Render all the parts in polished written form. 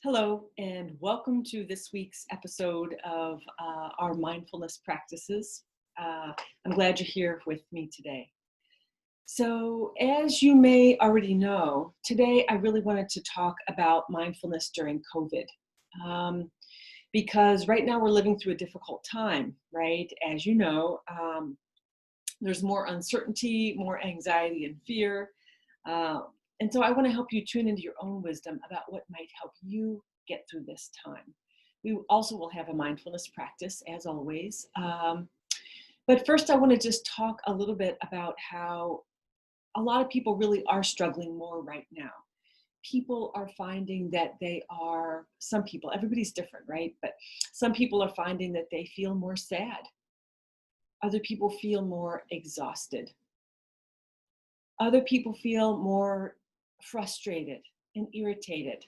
Hello, and welcome to this week's episode of our mindfulness practices. I'm glad you're here with me today. So, as you may already know, today I really wanted to talk about mindfulness during COVID. Um, because right now we're living through a difficult time, right? As you know, there's more uncertainty, more anxiety and fear. Uh, and so I want to help you tune into your own wisdom about what might help you get through this time. We also will have a mindfulness practice, as always. But first, I want to just talk a little bit about how a lot of people really are struggling more right now. People are finding that some people, everybody's different, right? But some people are finding that they feel more sad. Other people feel more exhausted. Other people feel more frustrated and irritated.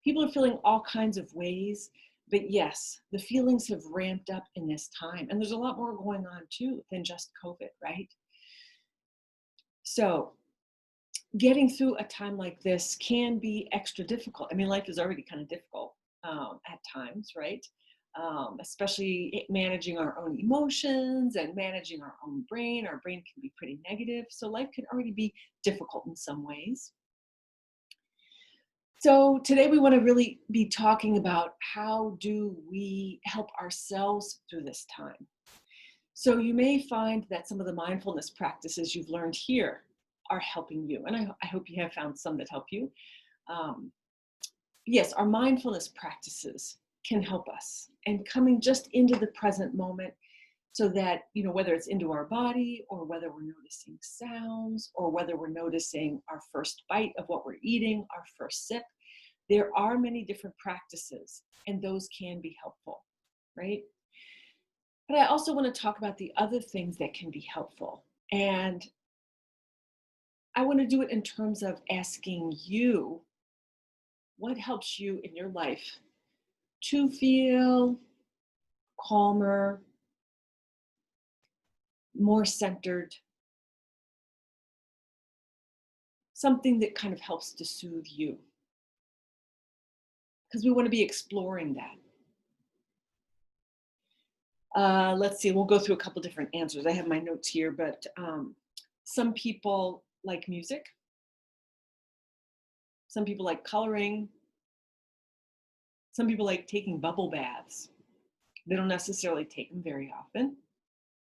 People are feeling all kinds of ways, but yes, the feelings have ramped up in this time. And there's a lot more going on too than just COVID, right? So getting through a time like this can be extra difficult. I mean, life is already kind of difficult at times, right? Especially managing our own emotions and managing our own brain. Our brain can be pretty negative. So life can already be difficult in some ways. So today we want to really be talking about how do we help ourselves through this time. So you may find that some of the mindfulness practices you've learned here are helping you. And I hope you have found some that help you. Yes, our mindfulness practices can help us, and coming just into the present moment so that, whether it's into our body or whether we're noticing sounds or whether we're noticing our first bite of what we're eating, our first sip, there are many different practices and those can be helpful, right? But I also want to talk about the other things that can be helpful. And I want to do it in terms of asking you what helps you in your life to feel calmer, more centered, something that kind of helps to soothe you. Because we want to be exploring that. Let's see, we'll go through a couple different answers. I have my notes here, but some people like music. Some people like coloring. Some people like taking bubble baths. They don't necessarily take them very often,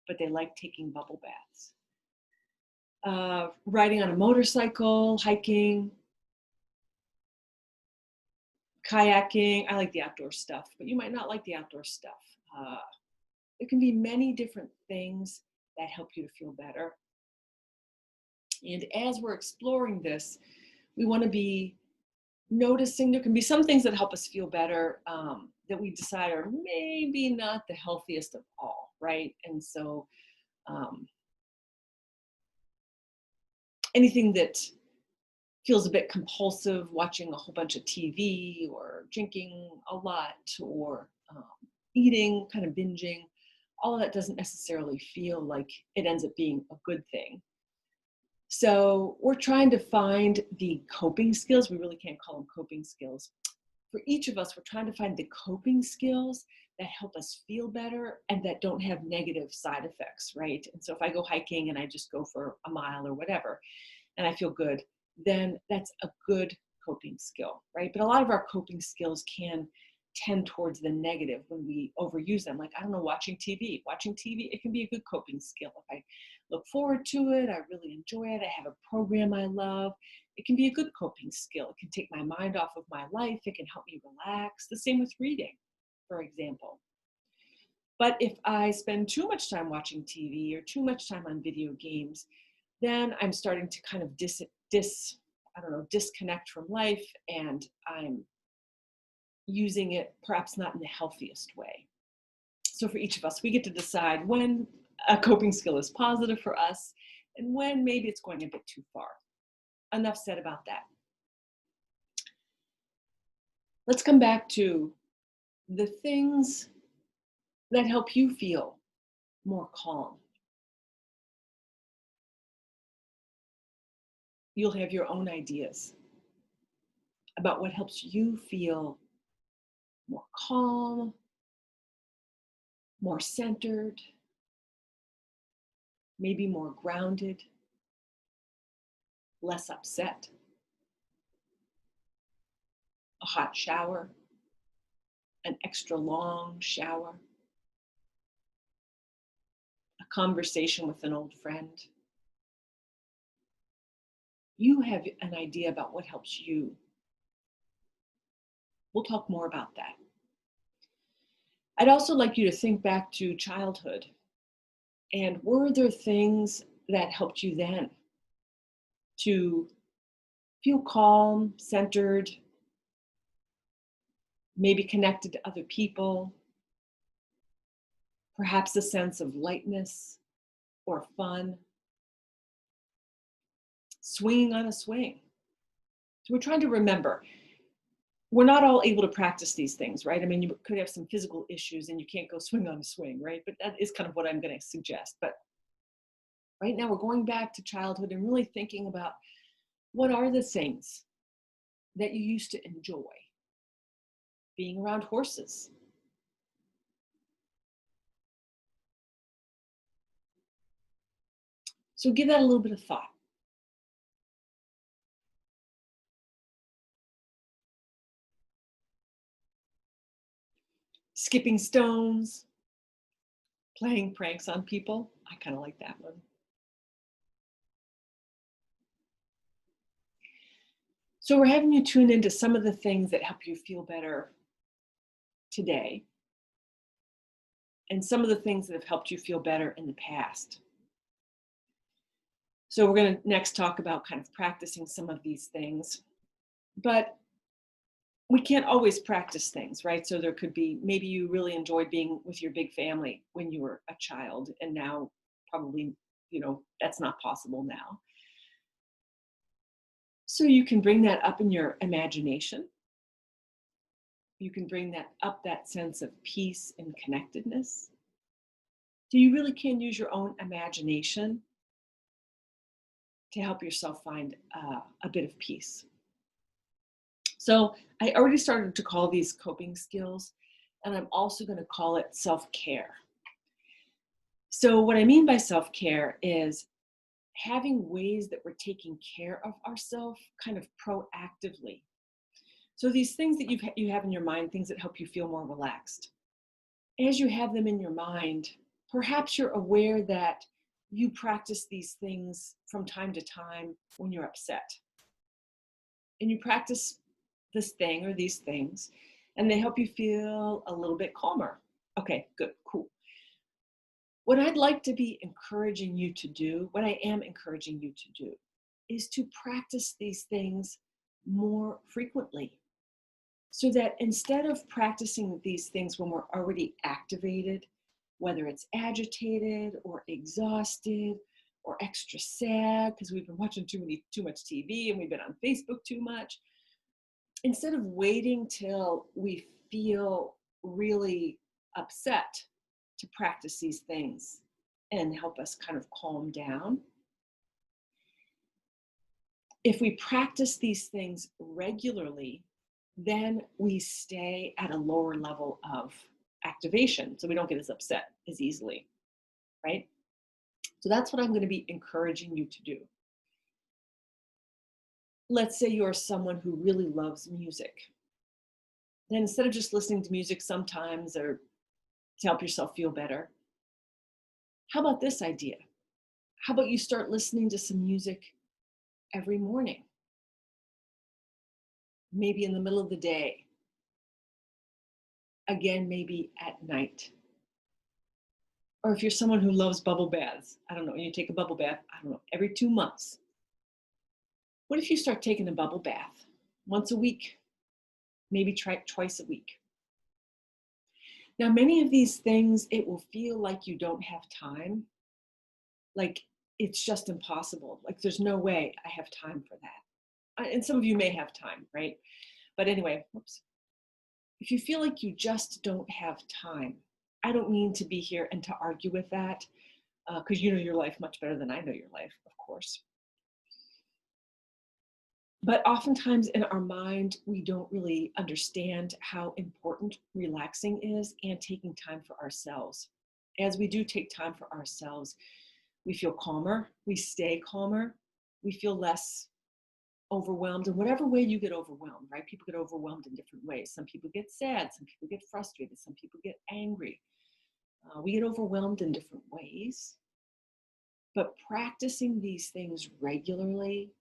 but they like taking bubble baths. Riding on a motorcycle, hiking, kayaking. I like the outdoor stuff, but you might not like the outdoor stuff. There can be many different things that help you to feel better. And as we're exploring this, we want to be noticing there can be some things that help us feel better that we decide are maybe not the healthiest of all, right? And so anything that feels a bit compulsive, watching a whole bunch of TV or drinking a lot or eating, kind of binging, all of that doesn't necessarily feel like it ends up being a good thing. So we're trying to find the coping skills. We really can't call them coping skills. For each of us, we're trying to find the coping skills that help us feel better and that don't have negative side effects, right? And so if I go hiking and I just go for a mile or whatever, and I feel good, then that's a good coping skill, right? But a lot of our coping skills can tend towards the negative when we overuse them. Like, I don't know, watching TV. Watching TV, it can be a good coping skill. If I look forward to it, I really enjoy it, I have a program I love, it can be a good coping skill. It can take my mind off of my life. It can help me relax. The same with reading, for example. But if I spend too much time watching TV or too much time on video games, then I'm starting to kind of disconnect from life, and I'm using it perhaps not in the healthiest way. So for each of us, we get to decide when a coping skill is positive for us and when maybe it's going a bit too far. Enough said about that. Let's come back to the things that help you feel more calm. You'll have your own ideas about what helps you feel more calm, more centered, maybe more grounded, less upset, a hot shower, an extra long shower, a conversation with an old friend. You have an idea about what helps you. We'll talk more about that. I'd also like you to think back to childhood. And were there things that helped you then to feel calm, centered, maybe connected to other people, perhaps a sense of lightness or fun, swinging on a swing? So we're trying to remember, we're not all able to practice these things, right? I mean, you could have some physical issues and you can't go swing on a swing, right? But that is kind of what I'm going to suggest. But right now we're going back to childhood and really thinking about what are the things that you used to enjoy? Being around horses. So give that a little bit of thought. Skipping stones, playing pranks on people. I kind of like that one. So we're having you tune into some of the things that help you feel better today, and some of the things that have helped you feel better in the past. So we're going to next talk about kind of practicing some of these things, but we can't always practice things, right? So there could be, maybe you really enjoyed being with your big family when you were a child, and now probably, that's not possible now. So you can bring that up in your imagination. You can bring that up, that sense of peace and connectedness. So you really can use your own imagination to help yourself find a bit of peace. So I already started to call these coping skills, and I'm also going to call it self-care. So what I mean by self-care is having ways that we're taking care of ourselves kind of proactively. So these things that you have in your mind, things that help you feel more relaxed. As you have them in your mind, perhaps you're aware that you practice these things from time to time when you're upset. And you practice this thing or these things, and they help you feel a little bit calmer. Okay, good, cool. What I'd like to be encouraging you to do, what I am encouraging you to do, is to practice these things more frequently. So that instead of practicing these things when we're already activated, whether it's agitated or exhausted or extra sad because we've been watching too much TV and we've been on Facebook too much, instead of waiting till we feel really upset to practice these things and help us kind of calm down, if we practice these things regularly, then we stay at a lower level of activation, so we don't get as upset as easily, right? So that's what I'm going to be encouraging you to do. Let's say you're someone who really loves music. Then instead of just listening to music sometimes or to help yourself feel better, how about this idea? How about you start listening to some music every morning? Maybe in the middle of the day. Again, maybe at night. Or if you're someone who loves bubble baths, I don't know, you take a bubble bath, I don't know, every 2 months. What if you start taking a bubble bath once a week? Maybe try it twice a week. Now, many of these things, it will feel like you don't have time. Like it's just impossible. Like there's no way I have time for that. And some of you may have time, right? But anyway, whoops. If you feel like you just don't have time, I don't mean to be here and to argue with that, because you know your life much better than I know your life, of course. But oftentimes in our mind, we don't really understand how important relaxing is and taking time for ourselves. As we do take time for ourselves, we feel calmer, we stay calmer, we feel less overwhelmed in whatever way you get overwhelmed, right? People get overwhelmed in different ways. Some people get sad, some people get frustrated, some people get angry. We get overwhelmed in different ways. But practicing these things regularly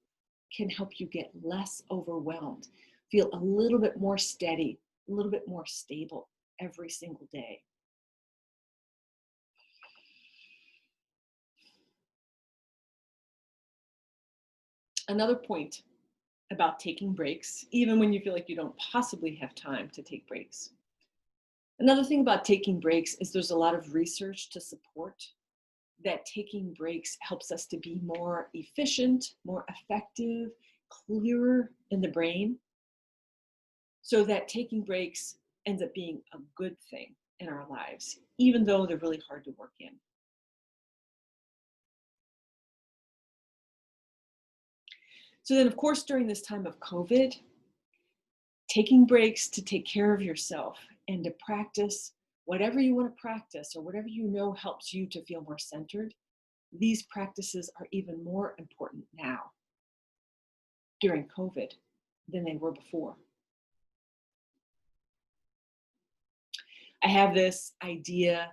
can help you get less overwhelmed, feel a little bit more steady, a little bit more stable every single day. Another point about taking breaks, even when you feel like you don't possibly have time to take breaks. Another thing about taking breaks is there's a lot of research to support that taking breaks helps us to be more efficient, more effective, clearer in the brain, so that taking breaks ends up being a good thing in our lives, even though they're really hard to work in. So then, of course, during this time of COVID, taking breaks to take care of yourself and to practice whatever you want to practice or whatever you know helps you to feel more centered, these practices are even more important now during COVID than they were before. I have this idea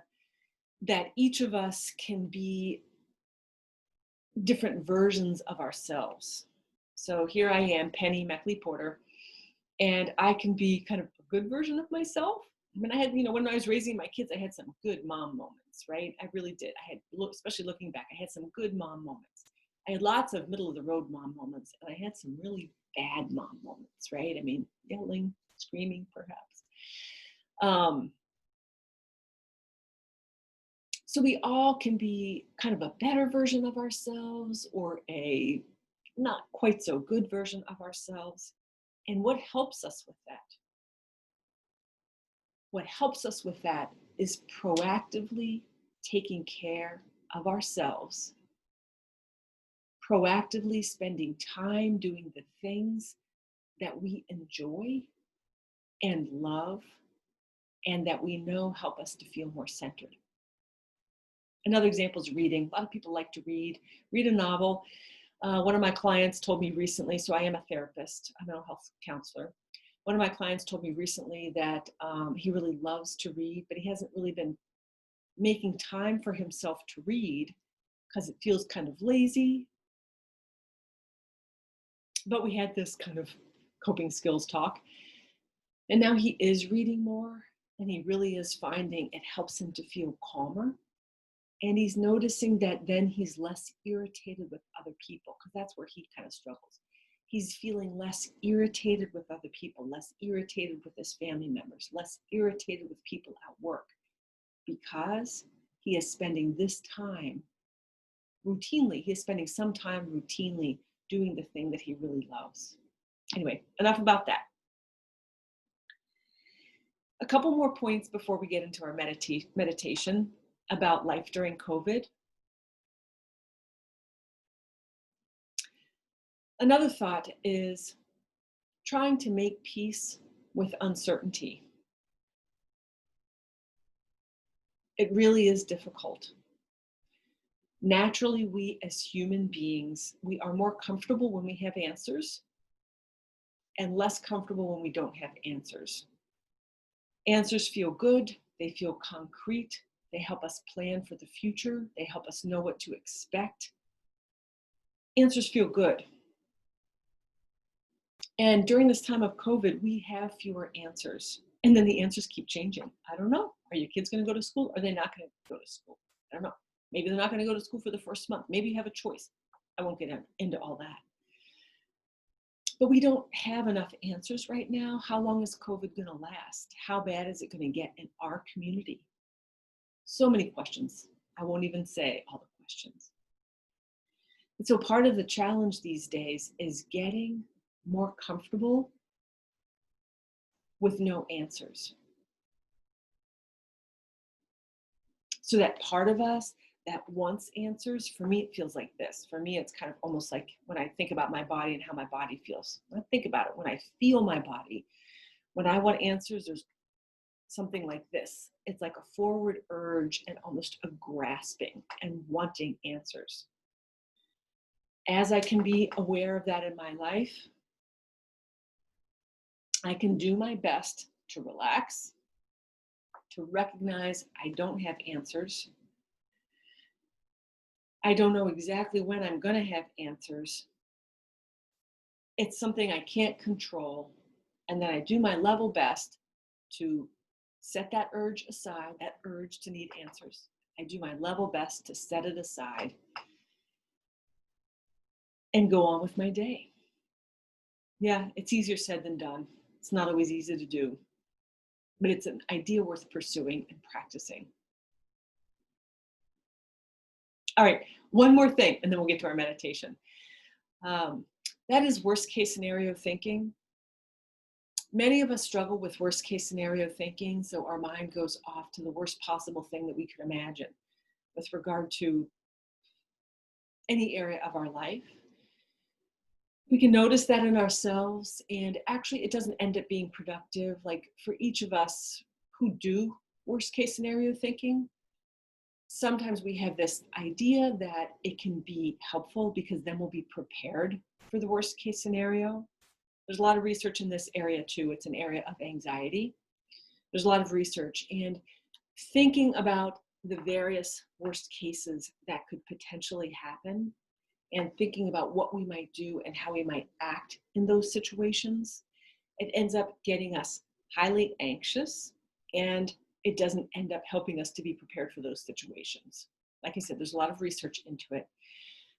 that each of us can be different versions of ourselves. So here I am, Penny Meckley Porter, and I can be kind of a good version of myself. I mean, I had, when I was raising my kids, I had some good mom moments, right? I really did. I had, especially looking back, I had some good mom moments. I had lots of middle of the road mom moments, and I had some really bad mom moments, right? I mean, yelling, screaming, perhaps. So we all can be kind of a better version of ourselves or a not quite so good version of ourselves. And what helps us with that? What helps us with that is proactively taking care of ourselves, proactively spending time doing the things that we enjoy and love and that we know help us to feel more centered. Another example is reading. A lot of people like to read a novel. One of my clients told me recently, so I am a therapist, a mental health counselor. One of my clients told me recently that he really loves to read, but he hasn't really been making time for himself to read because it feels kind of lazy. But we had this kind of coping skills talk. And now he is reading more, and he really is finding it helps him to feel calmer. And he's noticing that then he's less irritated with other people, because that's where he kind of struggles. He's feeling less irritated with other people, less irritated with his family members, less irritated with people at work, because he is spending this time routinely, he is spending some time routinely doing the thing that he really loves. Anyway, enough about that. A couple more points before we get into our meditation about life during COVID. Another thought is trying to make peace with uncertainty. It really is difficult. Naturally, we as human beings, we are more comfortable when we have answers and less comfortable when we don't have answers. Answers feel good, they feel concrete, they help us plan for the future, they help us know what to expect. Answers feel good. And during this time of COVID, we have fewer answers. And then the answers keep changing. I don't know. Are your kids going to go to school? Are they not going to go to school? I don't know. Maybe they're not going to go to school for the first month. Maybe you have a choice. I won't get into all that. But we don't have enough answers right now. How long is COVID going to last? How bad is it going to get in our community? So many questions. I won't even say all the questions. And so part of the challenge these days is getting more comfortable with no answers. So that part of us that wants answers. For me, it feels like this. For me, it's kind of almost like when I think about my body and how my body feels. When I think about it, when I feel my body, when I want answers, there's something like this. It's like a forward urge and almost a grasping and wanting answers. As I can be aware of that in my life, I can do my best to relax, to recognize I don't have answers. I don't know exactly when I'm going to have answers. It's something I can't control. And then I do my level best to set that urge aside, that urge to need answers. I do my level best to set it aside and go on with my day. Yeah, it's easier said than done. It's not always easy to do, but it's an idea worth pursuing and practicing. All right, one more thing, and then we'll get to our meditation. That is worst case scenario thinking. Many of us struggle with worst case scenario thinking, so our mind goes off to the worst possible thing that we could imagine with regard to any area of our life. We can notice that in ourselves, and actually it doesn't end up being productive. Like for each of us who do worst case scenario thinking, sometimes we have this idea that it can be helpful because then we'll be prepared for the worst case scenario. There's a lot of research in this area too. It's an area of anxiety. There's a lot of research, and thinking about the various worst cases that could potentially happen and thinking about what we might do and how we might act in those situations, it ends up getting us highly anxious, and it doesn't end up helping us to be prepared for those situations. Like I said, there's a lot of research into it.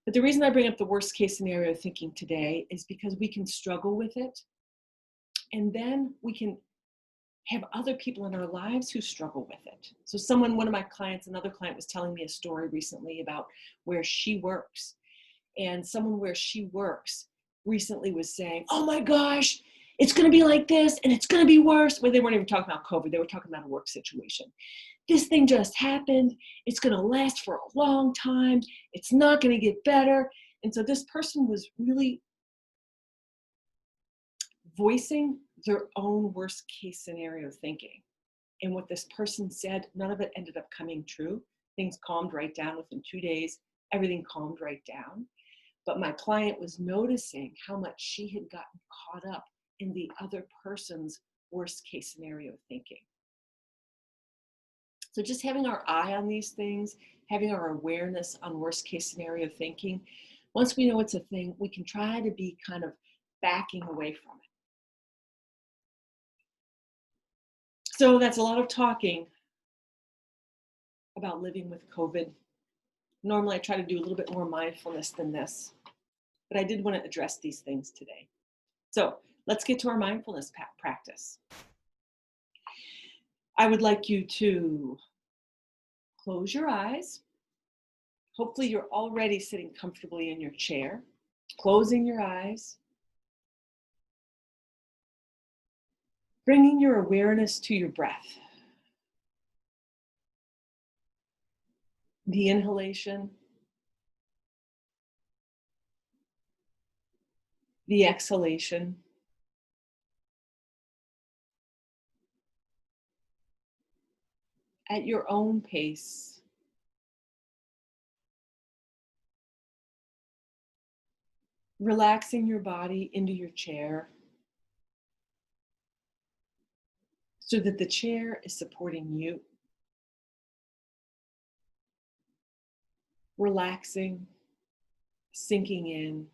But the reason I bring up the worst case scenario thinking today is because we can struggle with it, and then we can have other people in our lives who struggle with it. So one of my clients, another client was telling me a story recently about where she works. And someone where she works recently was saying, oh my gosh, it's going to be like this and it's going to be worse. Well, they weren't even talking about COVID. They were talking about a work situation. This thing just happened. It's going to last for a long time. It's not going to get better. And so this person was really voicing their own worst case scenario thinking. And what this person said, none of it ended up coming true. Things calmed right down within 2 days. Everything calmed right down. But my client was noticing how much she had gotten caught up in the other person's worst case scenario thinking. So just having our eye on these things, having our awareness on worst case scenario thinking, once we know it's a thing, we can try to be kind of backing away from it. So that's a lot of talking about living with COVID. Normally I try to do a little bit more mindfulness than this, but I did want to address these things today. So let's get to our mindfulness practice. I would like you to close your eyes. Hopefully you're already sitting comfortably in your chair, closing your eyes, bringing your awareness to your breath. The inhalation, the exhalation. At your own pace. Relaxing your body into your chair so that the chair is supporting you. Relaxing, sinking in.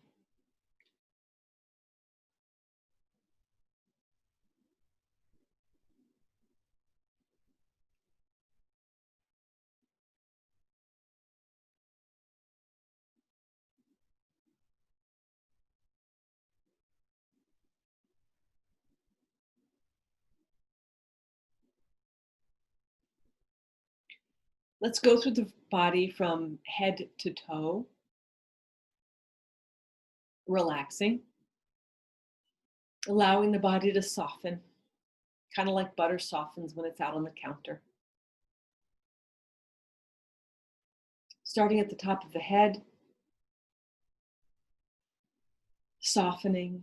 Let's go through the body from head to toe. Relaxing, allowing the body to soften, kind of like butter softens when it's out on the counter. starting at the top of the head, softening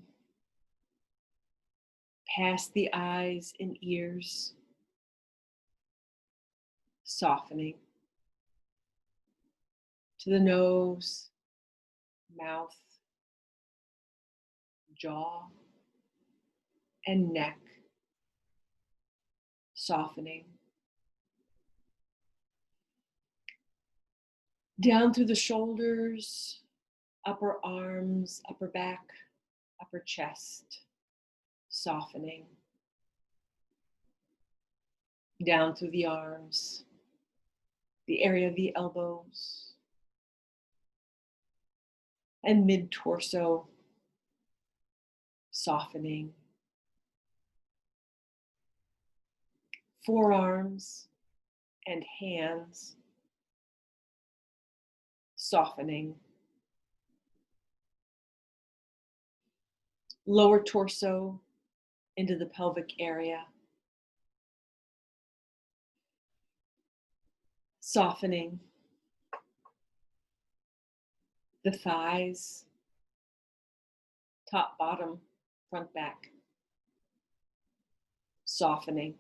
past the eyes and ears, softening to the nose, mouth, jaw, and neck, softening down through the shoulders, upper arms, upper back, upper chest, softening down through the arms, the area of the elbows, and mid-torso, softening, forearms and hands, softening, lower torso into the pelvic area, softening the thighs, top, bottom, front, back, softening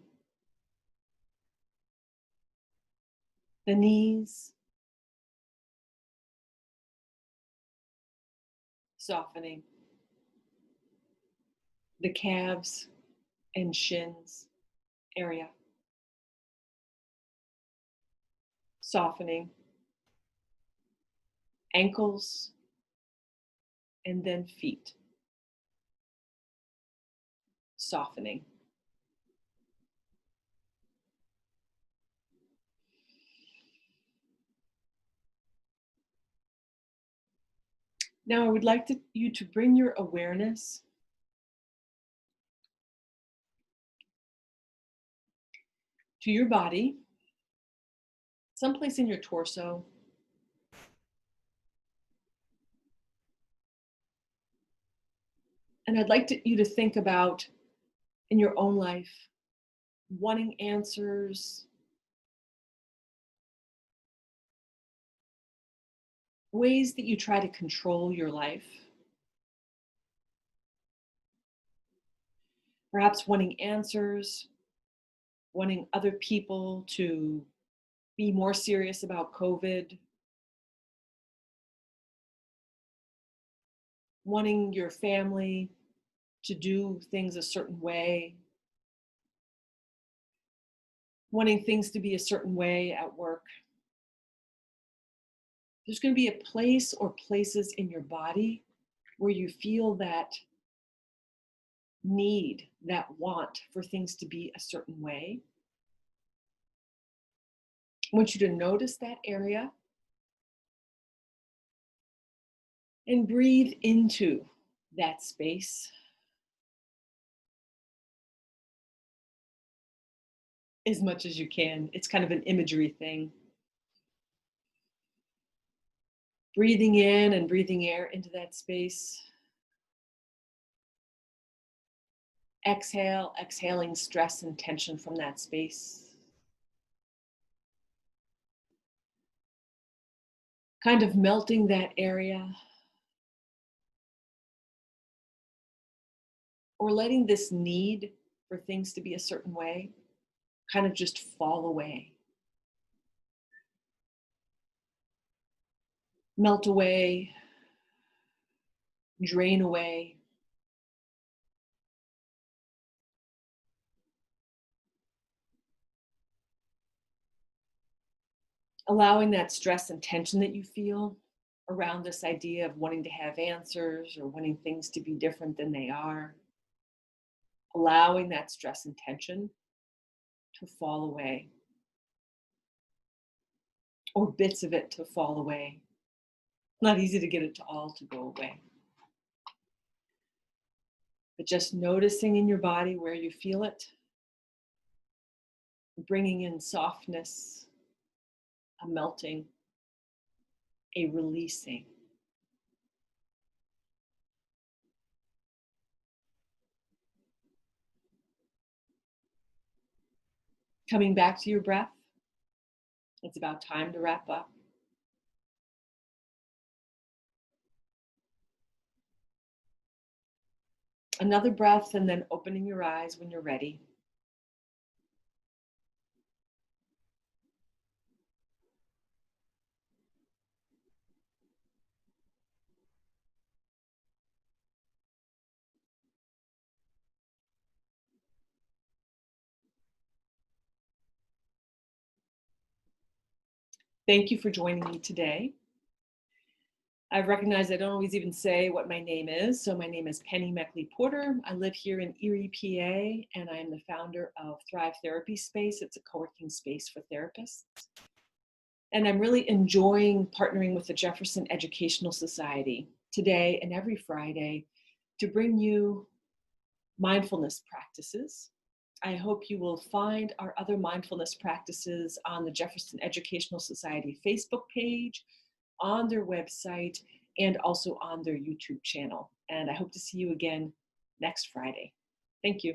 the knees, softening the calves and shins area, softening ankles and then feet, softening. Now I would like you to bring your awareness to your body, someplace in your torso, and I'd like you to think about in your own life, wanting answers, ways that you try to control your life, perhaps wanting answers, wanting other people to be more serious about COVID, wanting your family to do things a certain way, wanting things to be a certain way at work. There's going to be a place or places in your body where you feel that need, that want for things to be a certain way. I want you to notice that area and breathe into that space as much as you can. It's kind of an imagery thing. Breathing in and breathing air into that space. Exhale, exhaling stress and tension from that space. Kind of melting that area. Or letting this need for things to be a certain way kind of just fall away. Melt away, drain away. Allowing that stress and tension that you feel around this idea of wanting to have answers or wanting things to be different than they are. Allowing that stress and tension to fall away, or bits of it to fall away. Not easy to get it to all to go away. But just noticing in your body where you feel it, bringing in softness, a melting, a releasing. Coming back to your breath, it's about time to wrap up. Another breath and then opening your eyes when you're ready. Thank you for joining me today. I've recognized I don't always even say what my name is. So my name is Penny Meckley Porter. I live here in Erie, PA, and I am the founder of Thrive Therapy Space. It's a co-working space for therapists. And I'm really enjoying partnering with the Jefferson Educational Society today and every Friday to bring you mindfulness practices. I hope you will find our other mindfulness practices on the Jefferson Educational Society Facebook page, on their website, and also on their YouTube channel. And I hope to see you again next Friday. Thank you.